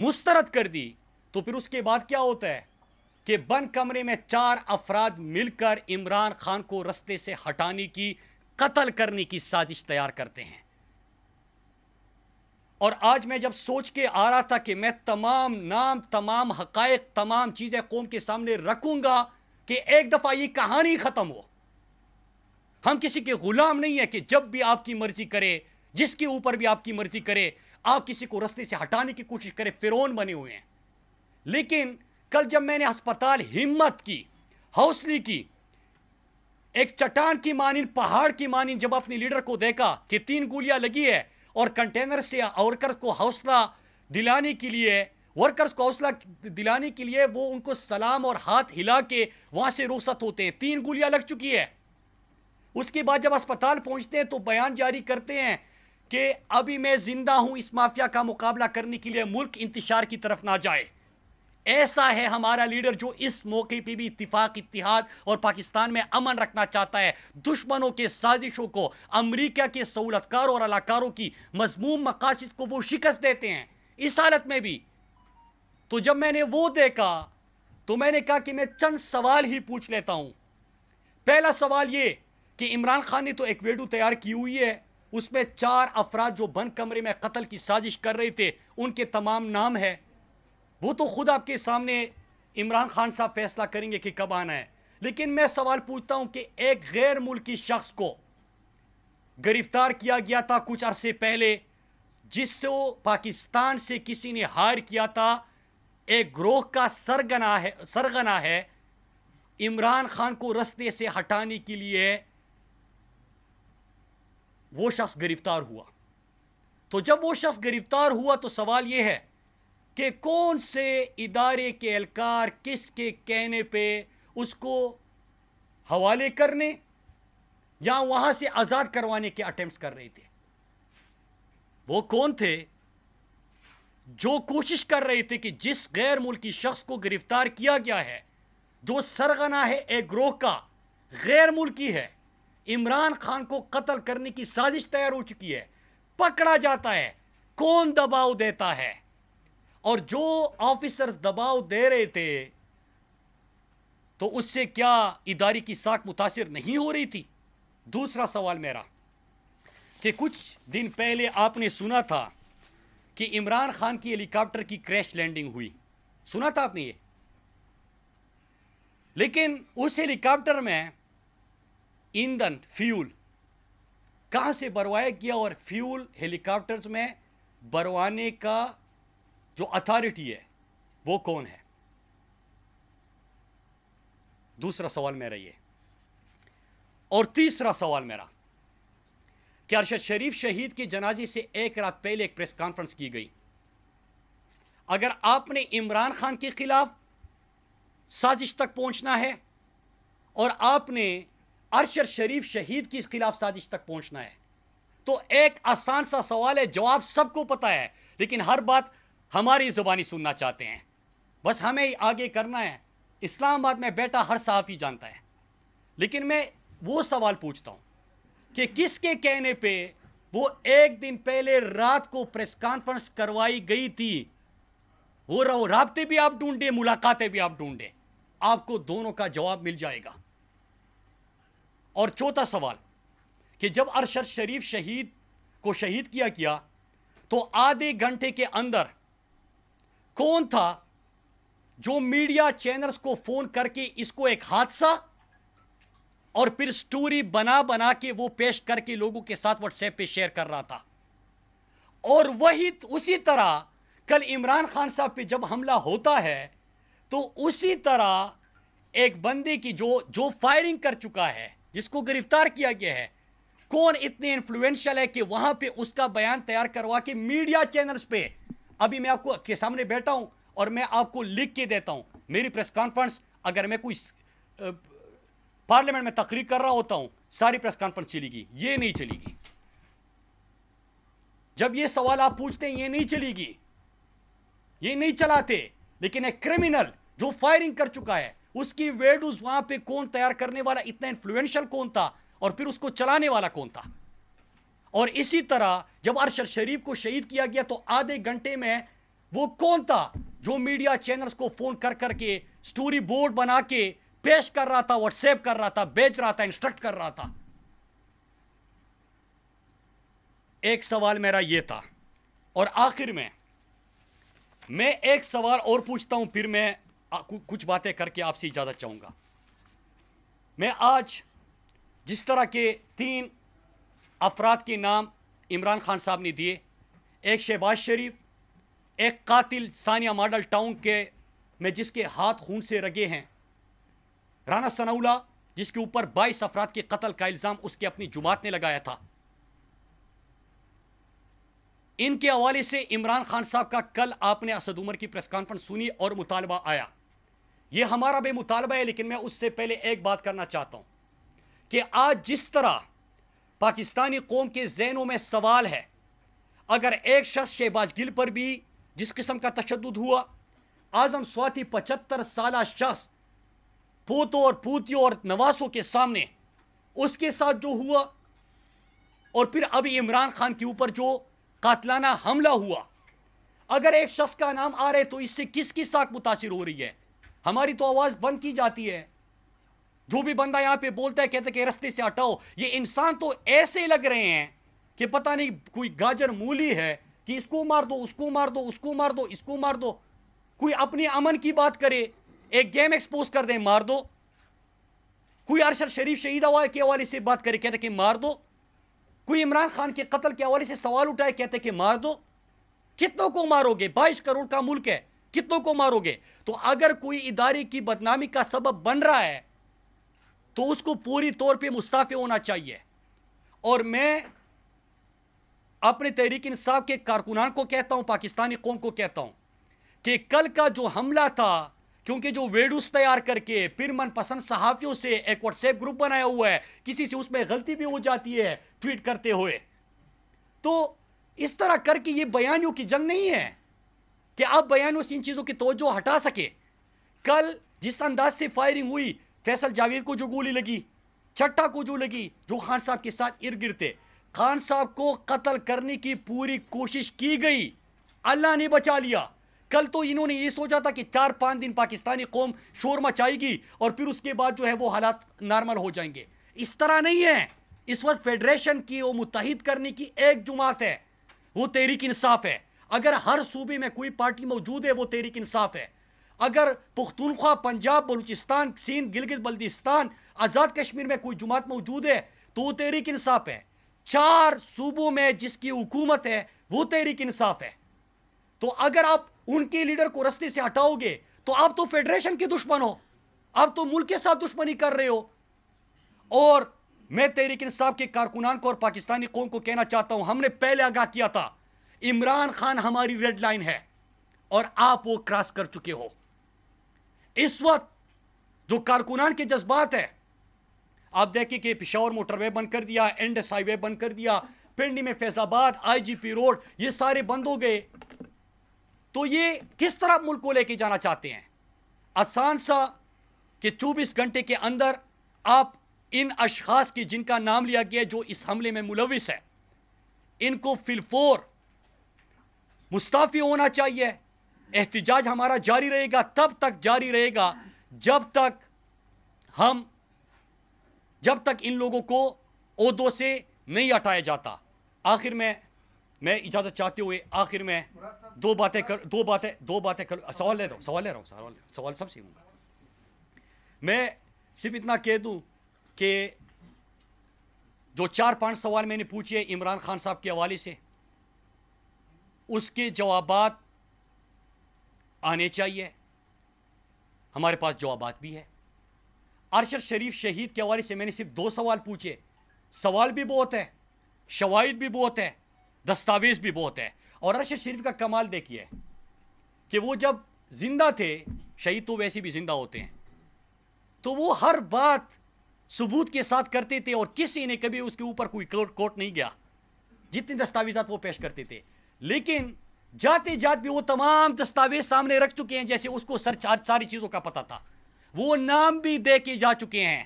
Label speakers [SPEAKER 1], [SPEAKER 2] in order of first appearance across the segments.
[SPEAKER 1] مسترد کر دی تو پھر اس کے بعد کیا ہوتا ہے کہ بند کمرے میں 4 افراد مل کر عمران خان کو رستے سے ہٹانے کی، قتل کرنے کی سازش تیار کرتے ہیں۔ اور آج میں جب سوچ کے آ رہا تھا کہ میں تمام نام، تمام حقائق، تمام چیزیں قوم کے سامنے رکھوں گا کہ ایک دفعہ یہ کہانی ختم ہو۔ ہم کسی کے غلام نہیں ہیں کہ جب بھی آپ کی مرضی کرے، جس کے اوپر بھی آپ کی مرضی کرے، آپ کسی کو رستے سے ہٹانے کی کوشش کرے، فرعون بنے ہوئے ہیں۔ لیکن کل جب میں نے ہسپتال ہمت کی، حوصلے کی، ایک چٹان کی مانند، پہاڑ کی مانند جب اپنے لیڈر کو دیکھا کہ 3 گولیاں لگی ہے اور کنٹینر سے ورکرز کو حوصلہ دلانے کے لیے، وہ ان کو سلام اور ہاتھ ہلا کے وہاں سے رخصت ہوتے ہیں، 3 گولیاں لگ چکی ہے۔ اس کے بعد جب ہسپتال پہنچتے ہیں تو بیان جاری کرتے ہیں کہ ابھی میں زندہ ہوں، اس مافیا کا مقابلہ کرنے کے لیے ملک انتشار کی طرف نہ جائے۔ ایسا ہے ہمارا لیڈر جو اس موقع پہ بھی اتفاق، اتحاد اور پاکستان میں امن رکھنا چاہتا ہے، دشمنوں کے سازشوں کو، امریکہ کے سہولتکاروں اور علاقاروں کی مذموم مقاصد کو وہ شکست دیتے ہیں اس حالت میں بھی۔ تو جب میں نے وہ دیکھا تو میں نے کہا کہ میں چند سوال ہی پوچھ لیتا ہوں۔ پہلا سوال یہ کہ عمران خان نے تو ایک ویڈیو تیار کی ہوئی ہے، اس میں 4 افراد جو بند کمرے میں قتل کی سازش کر رہے تھے ان کے تمام نام ہے، وہ تو خود آپ کے سامنے عمران خان صاحب فیصلہ کریں گے کہ کب آنا ہے۔ لیکن میں سوال پوچھتا ہوں کہ ایک غیر ملکی شخص کو گرفتار کیا گیا تھا کچھ عرصے پہلے، جس سے پاکستان سے کسی نے ہائر کیا تھا، ایک گروہ کا سرغنہ ہے عمران خان کو رستے سے ہٹانے کے لیے، وہ شخص گرفتار ہوا۔ تو جب وہ شخص گرفتار ہوا تو سوال یہ ہے کہ کون سے ادارے کے اہلکار کس کے کہنے پہ اس کو حوالے کرنے یا وہاں سے آزاد کروانے کے اٹیمپٹس کر رہے تھے؟ وہ کون تھے جو کوشش کر رہے تھے کہ جس غیر ملکی شخص کو گرفتار کیا گیا ہے، جو سرغنہ ہے ایک گروہ کا، غیر ملکی ہے، عمران خان کو قتل کرنے کی سازش تیار ہو چکی ہے، پکڑا جاتا ہے، کون دباؤ دیتا ہے؟ اور جو آفیسرز دباؤ دے رہے تھے تو اس سے کیا ادارے کی ساکھ متاثر نہیں ہو رہی تھی؟ دوسرا سوال میرا کہ کچھ دن پہلے آپ نے سنا تھا کہ عمران خان کی ہیلی کاپٹر کی کریش لینڈنگ ہوئی، سنا تھا آپ نے یہ؟ لیکن اس ہیلی کاپٹر میں ایندھن، فیول کہاں سے بھروایا گیا، اور فیول ہیلی کاپٹرز میں بھروانے کا جو اتھارٹی ہے وہ کون ہے؟ دوسرا سوال میرا یہ۔ اور تیسرا سوال میرا کہ ارشد شریف شہید کے جنازے سے 1 رات پہلے ایک پریس کانفرنس کی گئی۔ اگر آپ نے عمران خان کے خلاف سازش تک پہنچنا ہے اور آپ نے ارشد شریف شہید کے خلاف سازش تک پہنچنا ہے تو ایک آسان سا سوال ہے، جواب سب کو پتا ہے، لیکن ہر بات ہماری زبانی سننا چاہتے ہیں، بس ہمیں آگے کرنا ہے۔ اسلام آباد میں بیٹا ہر صحافی جانتا ہے، لیکن میں وہ سوال پوچھتا ہوں کہ کس کے کہنے پہ وہ 1 دن پہلے رات کو پریس کانفرنس کروائی گئی تھی؟ وہ رابطے بھی آپ ڈھونڈے، ملاقاتیں بھی آپ ڈھونڈے، آپ کو دونوں کا جواب مل جائے گا۔ اور چوتھا سوال کہ جب ارشد شریف شہید کو شہید کیا گیا تو آدھے گھنٹے کے اندر کون تھا جو میڈیا چینلز کو فون کر کے اس کو ایک حادثہ اور پھر سٹوری بنا کے وہ پیش کر کے لوگوں کے ساتھ واٹس ایپ پہ شیئر کر رہا تھا؟ اور وہی اسی طرح کل عمران خان صاحب پہ جب حملہ ہوتا ہے تو اسی طرح ایک بندے کی جو فائرنگ کر چکا ہے، جس کو گرفتار کیا گیا ہے، کون اتنے انفلوئنشل ہے کہ وہاں پہ اس کا بیان تیار کروا کے میڈیا چینلز پہ، ابھی میں آپ کو کے سامنے بیٹھا ہوں اور میں آپ کو لکھ کے دیتا ہوں، میری پریس کانفرنس، اگر میں کوئی پارلیمنٹ میں تقریر کر رہا ہوتا ہوں، ساری پریس کانفرنس چلی گی، یہ نہیں چلی گی۔ جب یہ سوال آپ پوچھتے ہیں، یہ نہیں چلی گی، یہ نہیں چلاتے، لیکن ایک کرمینل جو فائرنگ کر چکا ہے، اس کی ویڈیوز وہاں پہ کون تیار کرنے والا، اتنا انفلوئنشل کون تھا، اور پھر اس کو چلانے والا کون تھا؟ اور اسی طرح جب ارشد شریف کو شہید کیا گیا تو آدھے گھنٹے میں وہ کون تھا جو میڈیا چینلز کو فون کر کر کے سٹوری بورڈ بنا کے پیش کر رہا تھا, واٹس ایپ کر رہا تھا, بیچ رہا تھا, انسٹرکٹ کر رہا تھا؟ ایک سوال میرا یہ تھا. اور آخر میں ایک سوال اور پوچھتا ہوں, پھر میں کچھ باتیں کر کے آپ سے اجازت چاہوں گا. میں آج جس طرح کے 3 افراد کے نام عمران خان صاحب نے دیے, ایک شہباز شریف, ایک قاتل ثانیہ ماڈل ٹاؤن کے میں جس کے ہاتھ خون سے رگے ہیں, رانا ثناء اللہ جس کے اوپر 22 افراد کے قتل کا الزام اس کے اپنی جماعت نے لگایا تھا. ان کے حوالے سے عمران خان صاحب کا کل آپ نے اسد عمر کی پریس کانفرنس سنی اور مطالبہ آیا. یہ ہمارا بھی مطالبہ ہے, لیکن میں اس سے پہلے ایک بات کرنا چاہتا ہوں کہ آج جس طرح پاکستانی قوم کے ذہنوں میں سوال ہے, اگر ایک شخص شہباز گل پر بھی جس قسم کا تشدد ہوا, اعظم سواتی 75 سالہ شخص پوتوں اور پوتیوں اور نواسوں کے سامنے اس کے ساتھ جو ہوا, اور پھر ابھی عمران خان کے اوپر جو قاتلانہ حملہ ہوا, اگر ایک شخص کا نام آ رہے تو اس سے کس کی ساکھ متاثر ہو رہی ہے؟ ہماری تو آواز بند کی جاتی ہے. جو بھی بندہ یہاں پہ بولتا ہے کہتا ہے کہ رستے سے ہٹاؤ. یہ انسان تو ایسے لگ رہے ہیں کہ پتہ نہیں کوئی گاجر مولی ہے کہ اس کو مار دو, اس کو مار دو, اس کو مار دو, اس کو مار دو. کوئی اپنے امن کی بات کرے, ایک گیم ایکسپوز کر دیں, مار دو. کوئی ارشد شریف شہید کے حوالے سے بات کرے, کہتے کہ مار دو. کوئی عمران خان کے قتل کے حوالے سے سوال اٹھائے, کہتے کہ مار دو. کتنوں کو مارو گے؟ 22 کروڑ کا ملک ہے, کتنوں کو مارو گے؟ تو اگر کوئی ادارے کی بدنامی کا سبب بن رہا ہے تو اس کو پوری طور پہ مستعفی ہونا چاہیے. اور میں اپنے تحریک انصاف کے کارکنان کو کہتا ہوں, پاکستانی قوم کو کہتا ہوں کہ کل کا جو حملہ تھا, کیونکہ جو ویڈیوز تیار کر کے پھر من پسند صحافیوں سے ایک واٹس ایپ گروپ بنایا ہوا ہے, کسی سے اس میں غلطی بھی ہو جاتی ہے ٹویٹ کرتے ہوئے, تو اس طرح کر کے یہ بیانیوں کی جنگ نہیں ہے کہ آپ بیانیوں سے ان چیزوں کی توجہ ہٹا سکے. کل جس انداز سے فائرنگ ہوئی, فیصل جاوید کو جو گولی لگی, چھٹا کو جو لگی, جو خان صاحب کے ساتھ ارد گرد تھے, خان صاحب کو قتل کرنے کی پوری کوشش کی گئی, اللہ نے بچا لیا. کل تو انہوں نے یہ سوچا تھا کہ 4-5 دن پاکستانی قوم شور مچائے گی اور پھر اس کے بعد جو ہے وہ حالات نارمل ہو جائیں گے. اس طرح نہیں ہے. اس وقت فیڈریشن کی وہ متحد کرنے کی ایک جماعت ہے, وہ تحریک انصاف ہے. اگر ہر صوبے میں کوئی پارٹی موجود ہے وہ تحریک انصاف ہے. اگر پختونخوا, پنجاب, بلوچستان, سندھ, گلگت بلتستان, آزاد کشمیر میں کوئی جماعت موجود ہے تو وہ تحریک انصاف ہے. 4 صوبوں میں جس کی حکومت ہے وہ تحریک انصاف ہے. تو اگر آپ ان کے لیڈر کو رستے سے ہٹاؤ گے تو آپ تو فیڈریشن کے دشمن ہو, آپ تو ملک کے ساتھ دشمنی کر رہے ہو. اور میں تحریک انصاف کے کارکنان کو اور پاکستانی قوم کو کہنا چاہتا ہوں, ہم نے پہلے آگاہ کیا تھا, عمران خان ہماری ریڈ لائن ہے اور آپ وہ کراس کر چکے ہو. اس وقت جو کارکنان کے جذبات ہے, آپ دیکھیں کہ پشاور موٹر وے بند کر دیا, انڈس ہائی وے بند کر دیا, پنڈی میں فیض آباد, آئی جی پی روڈ, یہ سارے بند ہو گئے. تو یہ کس طرح ملک کو لے کے جانا چاہتے ہیں؟ آسان سا کہ 24 گھنٹے کے اندر آپ ان اشخاص کی جن کا نام لیا گیا جو اس حملے میں ملوث ہے, ان کو فی الفور مستعفی ہونا چاہیے. احتجاج ہمارا جاری رہے گا, تب تک جاری رہے گا جب تک ان لوگوں کو عہدوں سے نہیں ہٹایا جاتا. آخر میں اجازت چاہتے ہوئے آخر میں دو باتیں سوال لے رہا ہوں, سوال سب سے ہوں گا. میں صرف اتنا کہہ دوں کہ جو 4-5 سوال میں نے پوچھے عمران خان صاحب کے حوالے سے, اس کے جوابات آنے چاہیے. ہمارے پاس جوابات بھی ہے. ارشد شریف شہید کے حوالے سے میں نے صرف 2 سوال پوچھے. سوال بھی بہت ہے, شواہد بھی بہت ہے, دستاویز بھی بہت ہے. اور ارشد شریف کا کمال دیکھیے کہ وہ جب زندہ تھے, شہید تو ویسے بھی زندہ ہوتے ہیں, تو وہ ہر بات ثبوت کے ساتھ کرتے تھے اور کسی نے کبھی اس کے اوپر کوئی کوٹ نہیں گیا, جتنے دستاویزات وہ پیش کرتے تھے. لیکن جاتے جات بھی وہ تمام دستاویز سامنے رکھ چکے ہیں جیسے اس کو ساری چیزوں کا پتہ تھا. وہ نام بھی دے کے جا چکے ہیں.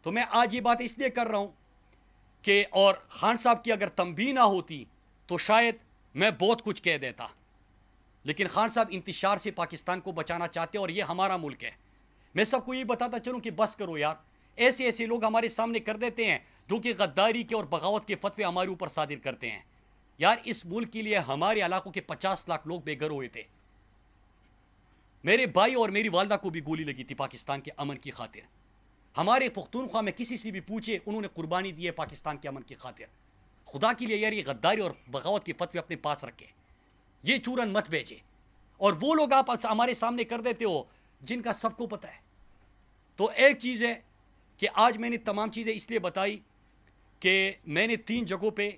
[SPEAKER 1] تو میں آج یہ بات اس لیے کر رہا ہوں کہ اور خان صاحب کی اگر تنبیہ نہ ہوتی تو شاید میں بہت کچھ کہہ دیتا، لیکن خان صاحب انتشار سے پاکستان کو بچانا چاہتے ہیں اور یہ ہمارا ملک ہے۔ میں سب کو یہ بتاتا چلوں کہ بس کرو یار، ایسے ایسے لوگ ہمارے سامنے کر دیتے ہیں جو کہ غداری کے اور بغاوت کے فتوے ہمارے اوپر صادر کرتے ہیں۔ یار اس ملک کے لیے ہمارے علاقوں کے 50 لاکھ لوگ بے گھر ہوئے تھے۔ میرے بھائی اور میری والدہ کو بھی گولی لگی تھی پاکستان کے امن کی خاطر۔ ہمارے پختونخوا میں کسی سے بھی پوچھے، انہوں نے قربانی دی ہے پاکستان کے امن کی خاطر۔ خدا کے لیے یار یہ غداری اور بغاوت کے فتوے اپنے پاس رکھے، یہ چورن مت بھیجے، اور وہ لوگ آپ ہمارے سامنے کر دیتے ہو جن کا سب کو پتہ ہے۔ تو ایک چیز ہے کہ آج میں نے تمام چیزیں اس لیے بتائی کہ میں نے 3 جگہوں پہ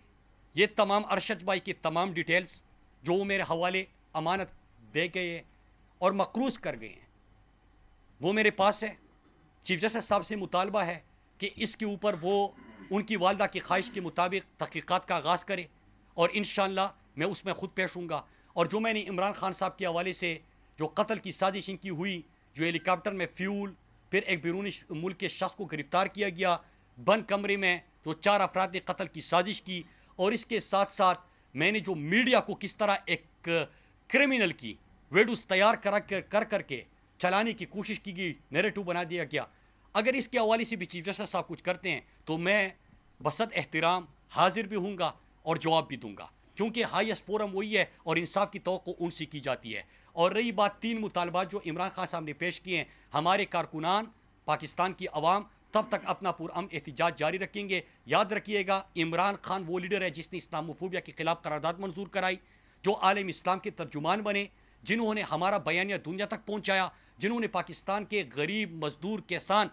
[SPEAKER 1] یہ تمام ارشد بھائی کے تمام ڈیٹیلز جو وہ میرے حوالے امانت دے گئے ہیں اور مقروض کر گئے ہیں وہ میرے پاس ہے۔ چیف جسٹس صاحب سے مطالبہ ہے کہ اس کے اوپر وہ ان کی والدہ کی خواہش کے مطابق تحقیقات کا آغاز کرے، اور انشاءاللہ میں اس میں خود پیش ہوں گا۔ اور جو میں نے عمران خان صاحب کے حوالے سے جو قتل کی سازش ان کی ہوئی، جو ہیلی کاپٹر میں فیول، پھر ایک بیرونی ملک کے شخص کو گرفتار کیا گیا بند کمرے میں، جو 4 افراد نے قتل کی سازش کی، اور اس کے ساتھ ساتھ میں نے جو میڈیا کو کس طرح ایک کرمنل کی ویڈیوز تیار کر کے چلانے کی کوشش کی گئی، نیریٹو بنا دیا گیا۔ اگر اس کے حوالے سے بھی چیف جسٹس صاحب کچھ کرتے ہیں تو میں بسط احترام حاضر بھی ہوں گا اور جواب بھی دوں گا، کیونکہ ہائیسٹ فورم وہی ہے اور انصاف کی توقع ان سے کی جاتی ہے۔ اور رہی بات 3 مطالبات جو عمران خان صاحب نے پیش کیے ہیں، ہمارے کارکنان، پاکستان کی عوام تب تک اپنا پرامن احتجاج جاری رکھیں گے۔ یاد رکھیے گا، عمران خان وہ لیڈر ہے جس نے اسلاموفوبیا کے خلاف قرارداد منظور کرائی، جو عالم اسلام کے ترجمان بنے، جنہوں نے ہمارا بیانیہ دنیا تک پہنچایا، جنہوں نے پاکستان کے غریب مزدور کسان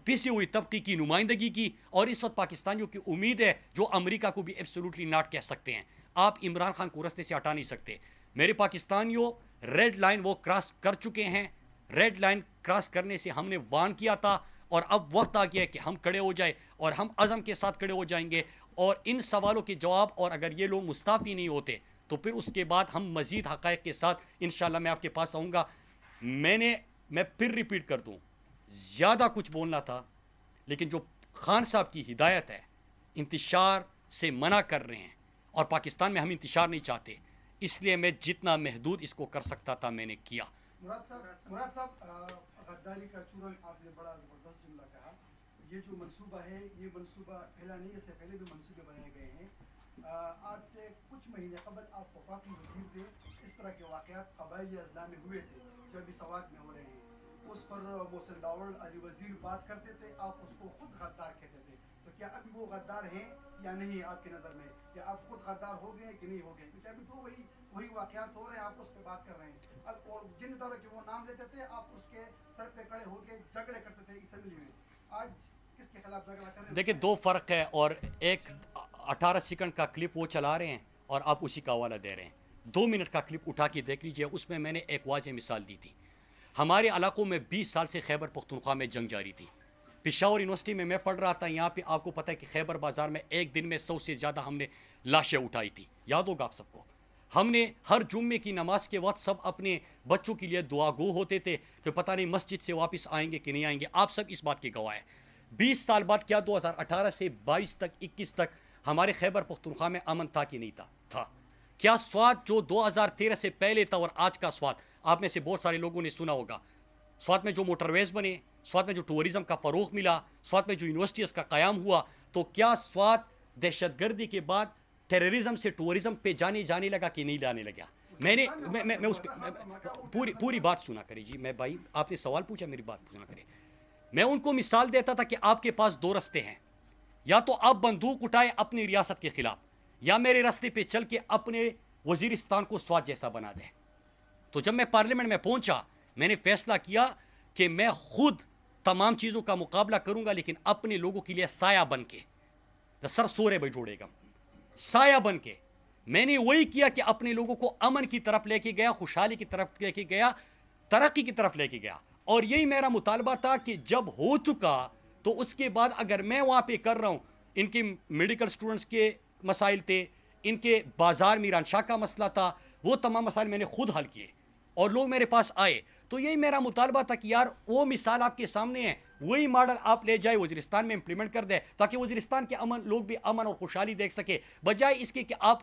[SPEAKER 1] پیسی ہوئی طبقے کی نمائندگی کی، اور اس وقت پاکستانیوں کی امید ہے جو امریکہ کو بھی ایبسولوٹلی ناٹ کہہ سکتے ہیں۔ آپ عمران خان کو رستے سے ہٹا نہیں سکتے۔ میرے پاکستانیوں، ریڈ لائن وہ کراس کر چکے ہیں۔ ریڈ لائن کراس کرنے سے ہم نے وارن کیا تھا، اور اب وقت آ گیا ہے کہ ہم کھڑے ہو جائیں، اور ہم عزم کے ساتھ کھڑے ہو جائیں گے، اور ان سوالوں کے جواب، اور اگر یہ لوگ مستعفی نہیں ہوتے تو پھر اس کے بعد ہم مزید حقائق کے ساتھ انشاءاللہ میں آپ کے پاس آؤں گا۔ میں پھر ریپیٹ کر دوں، زیادہ کچھ بولنا تھا، لیکن جو خان صاحب کی ہدایت ہے، انتشار سے منع کر رہے ہیں، اور پاکستان میں ہم انتشار نہیں چاہتے، اس لیے میں جتنا محدود اس کو کر سکتا تھا میں نے کیا۔
[SPEAKER 2] مراد صاحب، غداری کا چورن آپ نے بڑا زبردست جملہ کہا۔ یہ جو منصوبہ ہے، یہ منصوبہ پہلا نہیں، اس سے پہلے بھی منصوبے بنائے گئے ہیں۔ آج سے کچھ مہینے قبل آپ وفاقی وزیر تھے، اس طرح کے واقعات قبائلی اضلاع میں ہوئے تھے جو ابھی سوات میں ہو رہے ہیں، اس پر محسن داوڑ علی وزیر بات کرتے تھے، آپ اس کو خود غدار کہتے تھے۔ تو کیا ابھی وہ غدار ہیں یا نہیں آپ کی نظر میں؟ کیا آپ خود غدار ہو گئے کہ نہیں ہو گئے؟ کیونکہ ابھی تو وہی واقعات ہو رہے ہیں، آپ اس پہ بات کر رہے ہیں، اور جن طرح کے وہ نام لیتے تھے آپ اس کے سر پہ کھڑے ہو کے جھگڑے کرتے تھے اسمبلی میں۔ آج کس کے خلاف جھگڑا کر رہے ہیں؟
[SPEAKER 1] دیکھیں 2 فرق ہے، اور ایک 18 سیکنڈ کا کلپ وہ چلا رہے ہیں اور آپ اسی کا حوالہ دے رہے ہیں۔ 2 منٹ کا کلپ اٹھا کے دیکھ لیجئے، اس میں نے ایک واضح مثال دی تھی۔ ہمارے علاقوں میں 20 سال سے خیبر پختونخوا میں جنگ جاری تھی۔ پشاور یونیورسٹی میں پڑھ رہا تھا، یہاں پہ آپ کو پتہ ہے کہ خیبر بازار میں ایک دن میں 100 سے زیادہ ہم نے لاشیں اٹھائی تھی، یاد ہوگا آپ سب کو۔ ہم نے ہر جمعے کی نماز کے وقت سب اپنے بچوں کے لیے دعا گو ہوتے تھے کہ پتہ نہیں مسجد سے واپس آئیں گے کہ نہیں آئیں گے۔ آپ سب اس بات کے گواہ ہیں۔ 20 سال بعد کیا 2018 سے 22 تک 21 تک ہمارے خیبر پختونخوا میں امن تھا کہ نہیں تھا؟ کیا سوات جو 2013 سے پہلے تھا اور آج کا سوات، آپ میں سے بہت سارے لوگوں نے سنا ہوگا، سوات میں جو موٹر ویز بنے، سوات میں جو ٹورزم کا فروغ ملا، سوات میں جو یونیورسٹیز کا قیام ہوا، تو کیا سوات دہشت گردی کے بعد ٹیررزم سے ٹورزم پہ جانے لگا کہ نہیں جانے لگا؟ میں اس پہ پوری بات سنا کرے جی، میں بھائی آپ نے سوال پوچھا، میری بات سنا کرے۔ میں ان کو مثال دیتا تھا کہ آپ کے پاس 2 رستے ہیں، یا تو آپ بندوق اٹھائے اپنی ریاست کے خلاف، یا میرے راستے پہ چل کے اپنے وزیرستان کو سوات جیسا بنا دیں۔ تو جب میں پارلیمنٹ میں پہنچا، میں نے فیصلہ کیا کہ میں خود تمام چیزوں کا مقابلہ کروں گا، لیکن اپنے لوگوں کے لیے سایہ بن کے، سر سورے بھائی جوڑے گا، سایہ بن کے میں نے وہی کیا کہ اپنے لوگوں کو امن کی طرف لے کے گیا، خوشحالی کی طرف لے کے گیا، ترقی کی طرف لے کے گیا۔ اور یہی میرا مطالبہ تھا کہ جب ہو چکا تو اس کے بعد اگر میں وہاں پہ کر رہا ہوں، ان کے میڈیکل سٹوڈنٹس کے مسائل تھے، ان کے بازار میران شاہ کا مسئلہ تھا، وہ تمام مسائل میں نے خود حل کیے اور لوگ میرے پاس آئے۔ تو یہی میرا مطالبہ تھا کہ یار وہ مثال آپ کے سامنے ہے، وہی ماڈل آپ لے جائے وزیرستان میں امپلیمنٹ کر دیں، تاکہ وزیرستان کے لوگ بھی امن اور خوشحالی دیکھ سکے، بجائے اس کے کہ آپ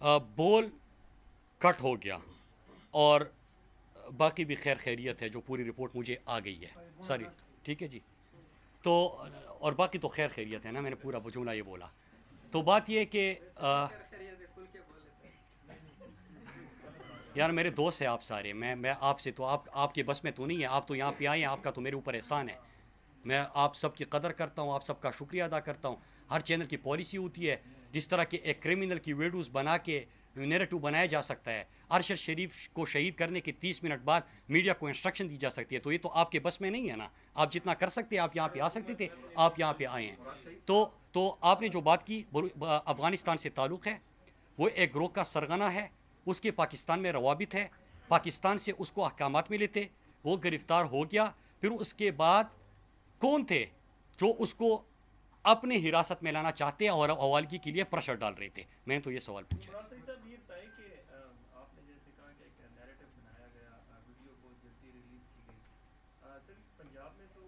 [SPEAKER 1] بول کٹ ہو گیا اور باقی بھی خیر خیریت ہے، جو پوری رپورٹ مجھے آ گئی ہے ساری، ٹھیک ہے جی. تو اور باقی تو خیر خیریت ہے نا، میں نے پورا جملہ یہ بولا. تو بات یہ کہ یار میرے دوست ہیں آپ سارے، میں آپ سے تو آپ کے بس میں تو نہیں ہے، آپ تو یہاں پہ آئے ہیں، آپ کا تو میرے اوپر احسان ہے. میں آپ سب کی قدر کرتا ہوں، آپ سب کا شکریہ ادا کرتا ہوں. ہر چینل کی پالیسی ہوتی ہے، جس طرح کہ ایک کرمنل کی ویڈیوز بنا کے نیریٹو بنایا جا سکتا ہے. ارشد شریف کو شہید کرنے کے 30 منٹ بعد میڈیا کو انسٹرکشن دی جا سکتی ہے، تو یہ تو آپ کے بس میں نہیں ہے نا. آپ جتنا کر سکتے ہیں آپ یہاں پہ آ سکتے تھے، آپ یہاں پہ آئے ہیں. تو آپ نے جو بات کی افغانستان سے تعلق ہے، وہ ایک گروہ کا سرغنہ ہے، اس کے پاکستان میں روابط ہے، پاکستان سے اس کو احکامات ملے تھے، وہ گرفتار ہو گیا. پھر اس کے بعد کون تھے جو اس کو اپنے حراست میں لانا چاہتے ہیں اور حوالگی کے لیے پریشر ڈال رہے تھے؟ میں نے تو یہ سوال پوچھا.
[SPEAKER 3] صاحب یہ بتائیں کہ آپ نے جیسے کہا کہ ایک نیریٹو بنایا گیا، ویڈیو کو جلدی ریلیز کی گئی. سر پنجاب میں تو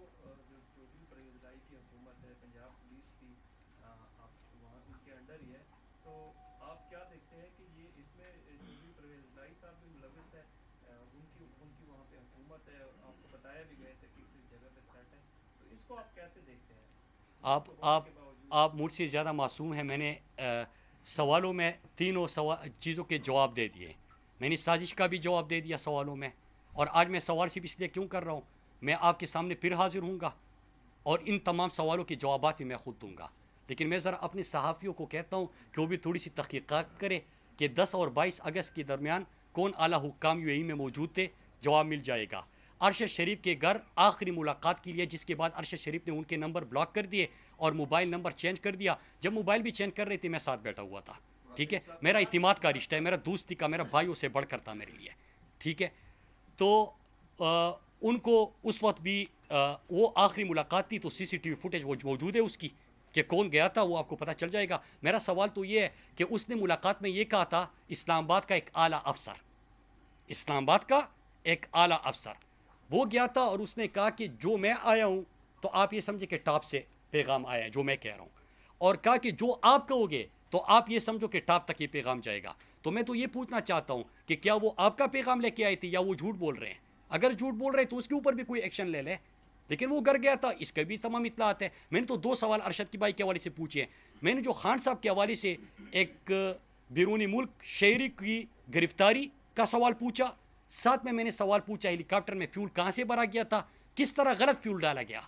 [SPEAKER 3] جو بھی پرہیزگاری کی حکومت ہے، پنجاب پولیس کی آپ وہاں ان کے انڈر ہی ہے، تو آپ کیا دیکھتے ہیں کہ یہ اس میں جو بھی پرہیزگاری صاحب بھی ملوث ہے، ان کی وہاں پہ حکومت ہے، آپ کو بتایا بھی گئے تھے کہ اس جگہ پہ تھریٹ ہے، تو اس کو آپ کیسے دیکھتے ہیں؟
[SPEAKER 1] آپ مجھ سے زیادہ معصوم ہیں. میں نے سوالوں میں تینوں چیزوں کے جواب دے دیے. میں نے سازش کا بھی جواب دے دیا سوالوں میں، اور آج میں سوال صرف اس لیے کیوں کر رہا ہوں، میں آپ کے سامنے پھر حاضر ہوں گا اور ان تمام سوالوں کے جوابات بھی میں خود دوں گا. لیکن میں ذرا اپنے صحافیوں کو کہتا ہوں کہ وہ بھی تھوڑی سی تحقیقات کرے کہ 10 اور 22 اگست کے درمیان کون اعلیٰ حکام UAE میں موجود تھے. جواب مل جائے گا. ارشد شریف کے گھر آخری ملاقات کے لیے، جس کے بعد ارشد شریف نے ان کے نمبر بلاک کر دیے اور موبائل نمبر چینج کر دیا. جب موبائل بھی چینج کر رہے تھے میں ساتھ بیٹھا ہوا تھا. ٹھیک ہے، میرا اعتماد کا رشتہ ہے، میرا دوستی کا، میرا بھائیوں سے بڑھ کر تھا میرے لیے. ٹھیک ہے، تو ان کو اس وقت بھی وہ آخری ملاقات تھی، تو CCTV فوٹیج وہ موجود ہے اس کی کہ کون گیا تھا، وہ آپ کو پتہ چل جائے گا. میرا سوال تو یہ ہے کہ اس نے ملاقات میں یہ کہا تھا اسلام آباد کا ایک اعلیٰ افسر، اسلام آباد کا ایک اعلیٰ افسر وہ گیا تھا، اور اس نے کہا کہ جو میں آیا ہوں تو آپ یہ سمجھے کہ ٹاپ سے پیغام آیا ہے جو میں کہہ رہا ہوں، اور کہا کہ جو آپ کہو گے تو آپ یہ سمجھو کہ ٹاپ تک یہ پیغام جائے گا. تو میں تو یہ پوچھنا چاہتا ہوں کہ کیا وہ آپ کا پیغام لے کے آئے تھے یا وہ جھوٹ بول رہے ہیں؟ اگر جھوٹ بول رہے تو اس کے اوپر بھی کوئی ایکشن لے لے. لیکن وہ گھر گیا تھا، اس کے بھی تمام اطلاعات ہیں. میں نے تو 2 سوال ارشد کی بھائی کے حوالے سے پوچھے ہیں. میں نے جو خان صاحب کے حوالے سے ایک بیرونی ملک شہری کی گرفتاری کا سوال پوچھا، ساتھ میں نے سوال پوچھا ہیلی کاپٹر میں فیول کہاں سے بھرا گیا تھا، کس طرح غلط فیول ڈالا گیا.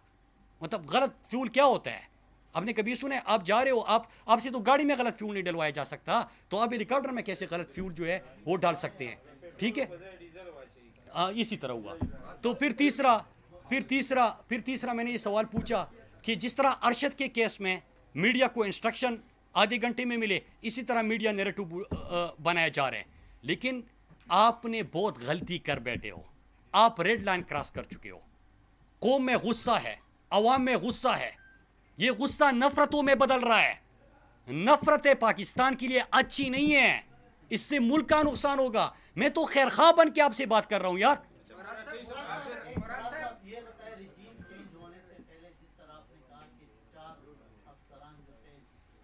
[SPEAKER 1] مطلب غلط فیول کیا ہوتا ہے؟ آپ نے کبھی سنا ہے؟ آپ جا رہے ہو، آپ سے تو گاڑی میں غلط فیول نہیں ڈلوایا جا سکتا، تو آپ ہیلی کاپٹر میں کیسے غلط فیول جو ہے وہ ڈال سکتے ہیں؟ ٹھیک ہے، اسی طرح ہوا. تو پھر تیسرا میں نے یہ سوال پوچھا کہ جس طرح ارشد کے کیس میں میڈیا کو انسٹرکشن آدھے گھنٹے میں ملے، اسی طرح میڈیا نیریٹو بنایا جا رہا ہے. لیکن آپ نے بہت غلطی کر بیٹھے ہو، آپ ریڈ لائن کراس کر چکے ہو. قوم میں غصہ ہے، عوام میں غصہ ہے، یہ غصہ نفرتوں میں بدل رہا ہے. نفرت پاکستان کے لیے اچھی نہیں ہے، اس سے ملک کا نقصان ہوگا. میں تو خیر خواہ بن کے آپ سے بات کر رہا ہوں یار.
[SPEAKER 4] یہ بتائیں رجیم چینج ہونے سے پہلے جس طرح آپ نے کہا کہ 4 افسران جو تھے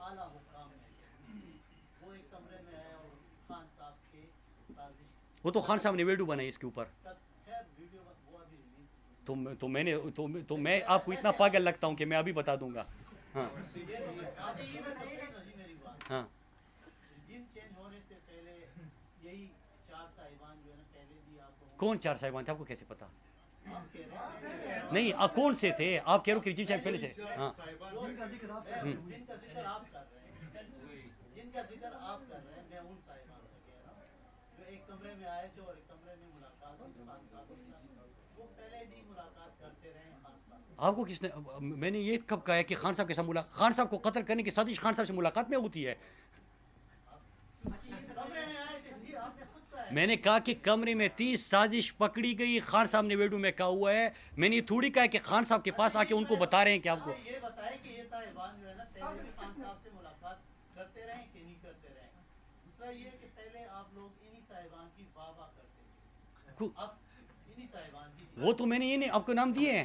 [SPEAKER 4] اعلیٰ حکام میں، وہ ایک کمرے میں ہے اور خان صاحب کے سازش،
[SPEAKER 1] وہ تو خان صاحب نے ویڈیو بنائی اس کے اوپر.
[SPEAKER 4] خیر ویڈیو وہ ابھی ریلیز
[SPEAKER 1] تو میں آپ کو اتنا پاگل لگتا ہوں کہ میں ابھی بتا دوں گا. ہاں ہاں،
[SPEAKER 4] رجیم چینج ہونے سے پہلے یہی 4 صاحبان جو ہے نا پہلے بھی آپ کو
[SPEAKER 1] کون 4 صاحبان تھے؟ آپ کو کیسے پتا؟
[SPEAKER 4] آپ کہہ رہے ہیں
[SPEAKER 1] نہیں، کون سے تھے آپ کہہ رہے ہو کہ رجیم صاحب پہلے سے؟ ہاں،
[SPEAKER 2] جن کا ذکر آپ
[SPEAKER 4] جن کا ذکر آپ کر رہے ہیں، جن کا ذکر آپ کر رہے ہیں، میں ان صاحبان کا کہہ رہا ہوں جو ایک کمرے میں آئے تھے اور ایک کمرے میں ملاقات ہوئی خان صاحب کے ساتھ. وہ پہلے بھی ملاقات کرتے رہے خان صاحب.
[SPEAKER 1] آپ کو کس نے؟ میں نے یہ کب کہا ہے کہ خان صاحب کے ساتھ خان صاحب کو قتل کرنے کی سازش خان صاحب سے ملاقات میں ہوتی ہے؟
[SPEAKER 4] کمرے میں آئے تھے جی، آپ نے خود کہا ہے.
[SPEAKER 1] میں نے کہا کہ کمرے میں 30 سازش پکڑی گئی، خان صاحب نے ویڈیو میں کہا ہوا ہے. میں نے یہ تھوڑی کہا ہے کہ خان صاحب کے پاس آ کے ان کو بتا رہے ہیں کہ آپ کو.
[SPEAKER 4] یہ بتائیں کہ یہ صاحبان جو ہے نا پہلے بھی خان صاحب سے ملاقات کرتے رہے کہ نہیں کرتے رہے. دوسرا یہ کہ پہلے آپ لوگ انہی صاحبان کی واہ واہ کرتے تھے، اب انہی صاحبان کی.
[SPEAKER 1] وہ تو میں نے یہ نہیں آپ کو نام دیے ہیں.